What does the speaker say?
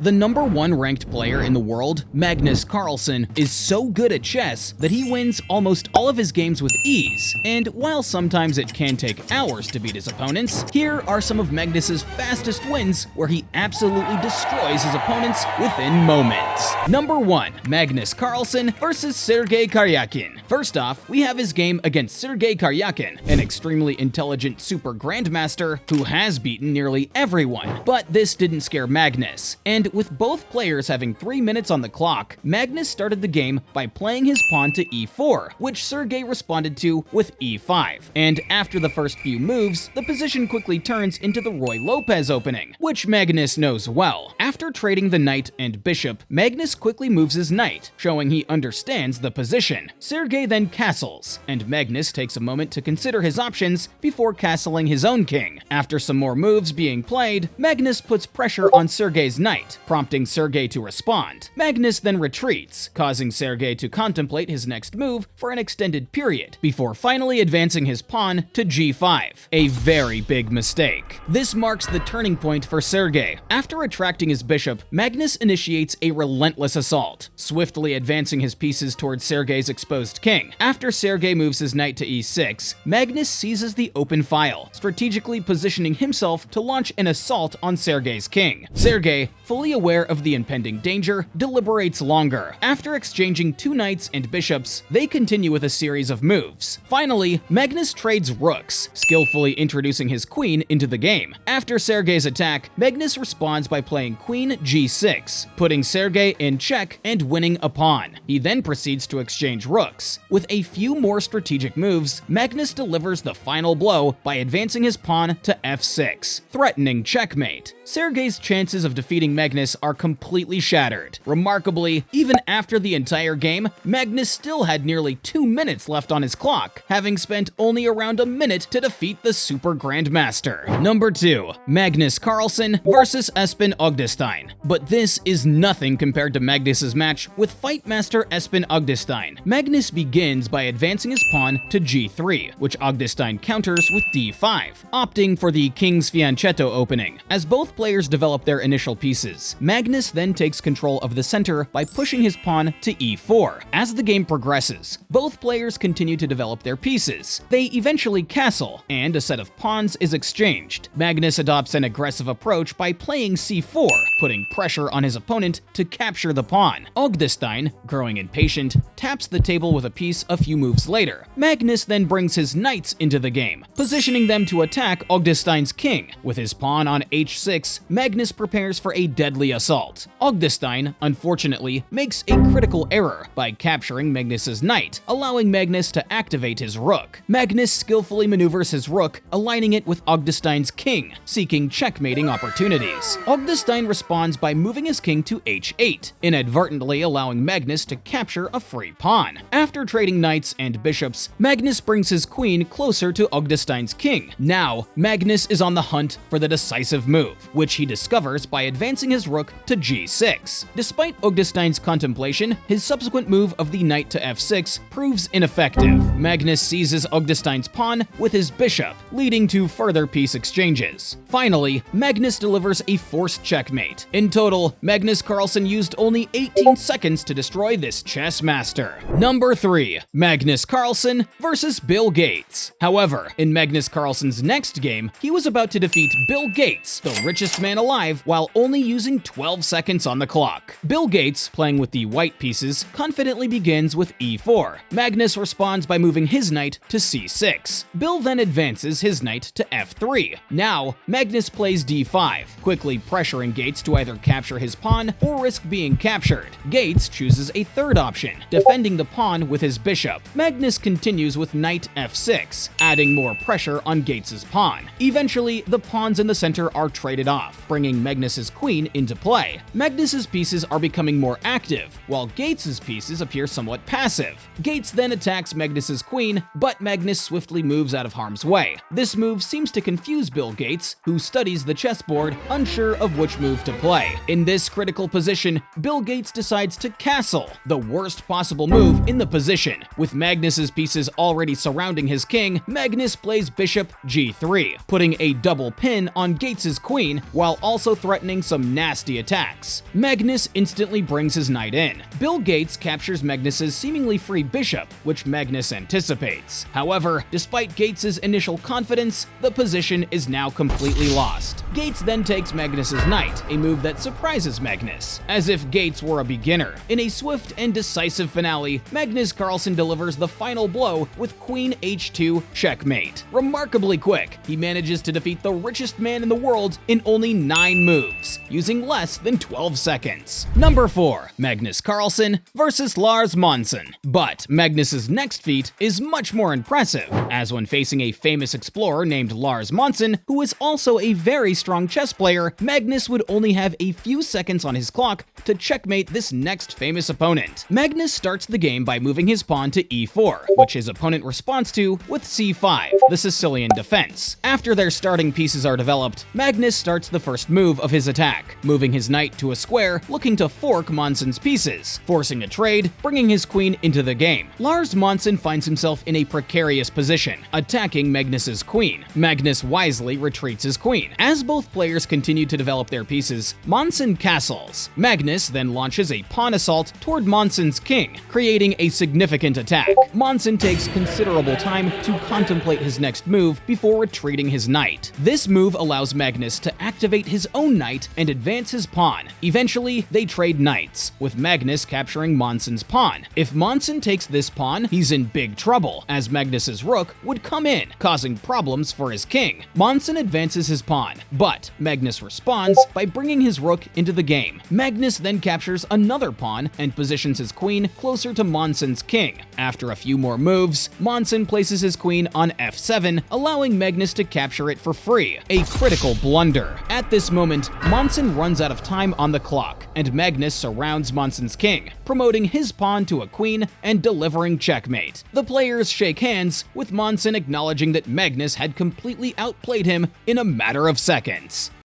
The #1 ranked player in the world, Magnus Carlsen, is so good at chess that he wins almost all of his games with ease, and while sometimes it can take hours to beat his opponents, here are some of Magnus's fastest wins where he absolutely destroys his opponents within moments. Number 1. Magnus Carlsen versus Sergey Karakin. First off, we have his game against Sergey Karakin, an extremely intelligent super grandmaster who has beaten nearly everyone. But this didn't scare Magnus, and with both players having 3 minutes on the clock, Magnus started the game by playing his pawn to e4, which Sergey responded to with e5. And after the first few moves, the position quickly turns into the Roy Lopez opening, which Magnus knows well. After trading the knight and bishop, Magnus quickly moves his knight, showing he understands the position. Sergey then castles, and Magnus takes a moment to consider his options before castling his own king. After some more moves being played, Magnus puts pressure on Sergey's knight, prompting Sergey to respond. Magnus then retreats, causing Sergey to contemplate his next move for an extended period, before finally advancing his pawn to g5, a very big mistake. This marks the turning point for Sergey. After attracting his bishop, Magnus initiates a relentless assault, swiftly advancing his pieces towards Sergey's exposed king. After Sergey moves his knight to e6, Magnus seizes the open file, strategically positioning himself to launch an assault on Sergey's king. Sergey, fully aware of the impending danger, deliberates longer. After exchanging 2 knights and bishops, they continue with a series of moves. Finally, Magnus trades rooks, skillfully introducing his queen into the game. After Sergey's attack, Magnus responds by playing queen g6, putting Sergey in check and winning a pawn. He then proceeds to exchange rooks. With a few more strategic moves, Magnus delivers the final blow by advancing his pawn to f6, threatening checkmate. Sergey's chances of defeating Magnus are completely shattered. Remarkably, even after the entire game, Magnus still had nearly 2 minutes left on his clock, having spent only around a minute to defeat the super grandmaster. Number 2. Magnus Carlsen versus Espen Ogdestein. But this is nothing compared to Magnus's match with fight master Espen Ogdestein. Magnus begins by advancing his pawn to g3, which Ogdestein counters with d5, opting for the King's Fianchetto opening. As both players develop their initial pieces, Magnus then takes control of the center by pushing his pawn to e4. As the game progresses, both players continue to develop their pieces. They eventually castle, and a set of pawns is exchanged. Magnus adopts an aggressive approach by playing c4, putting pressure on his opponent to capture the pawn. Ogdestein, growing impatient, taps the table with a piece a few moves later. Magnus then brings his knights into the game, positioning them to attack Ogdestein's king. With his pawn on h6, Magnus prepares for a deadly assault. Ogdestein, unfortunately, makes a critical error by capturing Magnus's knight, allowing Magnus to activate his rook. Magnus skillfully maneuvers his rook, aligning it with Ogdestein's king, seeking checkmating opportunities. Ogdestein responds by moving his king to h8, inadvertently allowing Magnus to capture a free pawn. After trading knights and bishops, Magnus brings his queen closer to Ogdestein's king. Now, Magnus is on the hunt for the decisive move, which he discovers by advancing his rook to g6. Despite Ogdestein's contemplation, his subsequent move of the knight to f6 proves ineffective. Magnus seizes Ogdestein's pawn with his bishop, leading to further piece exchanges. Finally, Magnus delivers a forced checkmate. In total, Magnus Carlsen used only 18 seconds to destroy this chess master. Number 3. Magnus Carlsen versus Bill Gates. However, in Magnus Carlsen's next game, he was about to defeat Bill Gates, the richest man alive, while only using 12 seconds on the clock. Bill Gates, playing with the white pieces, confidently begins with e4. Magnus responds by moving his knight to c6. Bill then advances his knight to f3. Now, Magnus plays d5, quickly pressuring Gates to either capture his pawn or risk being captured. Gates chooses a third option, defending the pawn with his bishop. Magnus continues with knight f6, adding more pressure on Gates's pawn. Eventually, the pawns in the center are traded off, bringing Magnus's queen into play. Magnus's pieces are becoming more active, while Gates's pieces appear somewhat passive. Gates then attacks Magnus's queen, but Magnus swiftly moves out of harm's way. This move seems to confuse Bill Gates, who studies the chessboard, unsure of which move to play. In this critical position, Bill Gates decides to castle, the worst possible move in the position. With Magnus's pieces already surrounding his king, Magnus plays bishop g3, putting a double pin on Gates's queen while also threatening some nasty attacks. Magnus instantly brings his knight in. Bill Gates captures Magnus's seemingly free bishop, which Magnus anticipates. However, despite Gates's initial confidence, the position is now completely lost. Gates then takes Magnus's knight, a move that surprises Magnus, as if Gates were a beginner. In a swift and decisive finale, Magnus Carlsen delivers the final blow with Queen H2 checkmate. Remarkably quick, he manages to defeat the richest man in the world in only 9 moves, using less than 12 seconds. Number 4. Magnus Carlsen versus Lars Monson. But Magnus's next feat is much more impressive, as when facing a famous explorer named Lars Monson, who is also a very strong chess player, Magnus would only have a few seconds on his clock to checkmate this next famous opponent. Magnus starts the game by moving his pawn to e4, which his opponent responds to with c5, the Sicilian defense. After their starting pieces are developed, Magnus starts the first move of his attack, moving his knight to a square, looking to fork Monson's pieces, forcing a trade, bringing his queen into the game. Lars Monson finds himself in a precarious position, attacking Magnus's queen. Magnus wisely retreats his queen. As both players continue to develop their pieces, Monson castles. Magnus then launches a pawn assault toward Monson's king, creating a significant attack. Monson takes considerable time to contemplate his next move before retreating his knight. This move allows Magnus to activate his own knight and advance his pawn. Eventually, they trade knights, with Magnus capturing Monson's pawn. If Monson takes this pawn, he's in big trouble, as Magnus's rook would come in, causing problems for his king. Monson advances his pawn, but Magnus responds by bringing his rook into the game. Magnus then captures another pawn and positions his queen closer to Monson's king. After a few more moves, Monson places his queen on f7, allowing Magnus to capture it for free, a critical blunder. At this moment, Monson runs out of time on the clock, and Magnus surrounds Monson's king, promoting his pawn to a queen and delivering checkmate. The players shake hands, with Monson acknowledging that Magnus had completely outplayed him in a matter of seconds.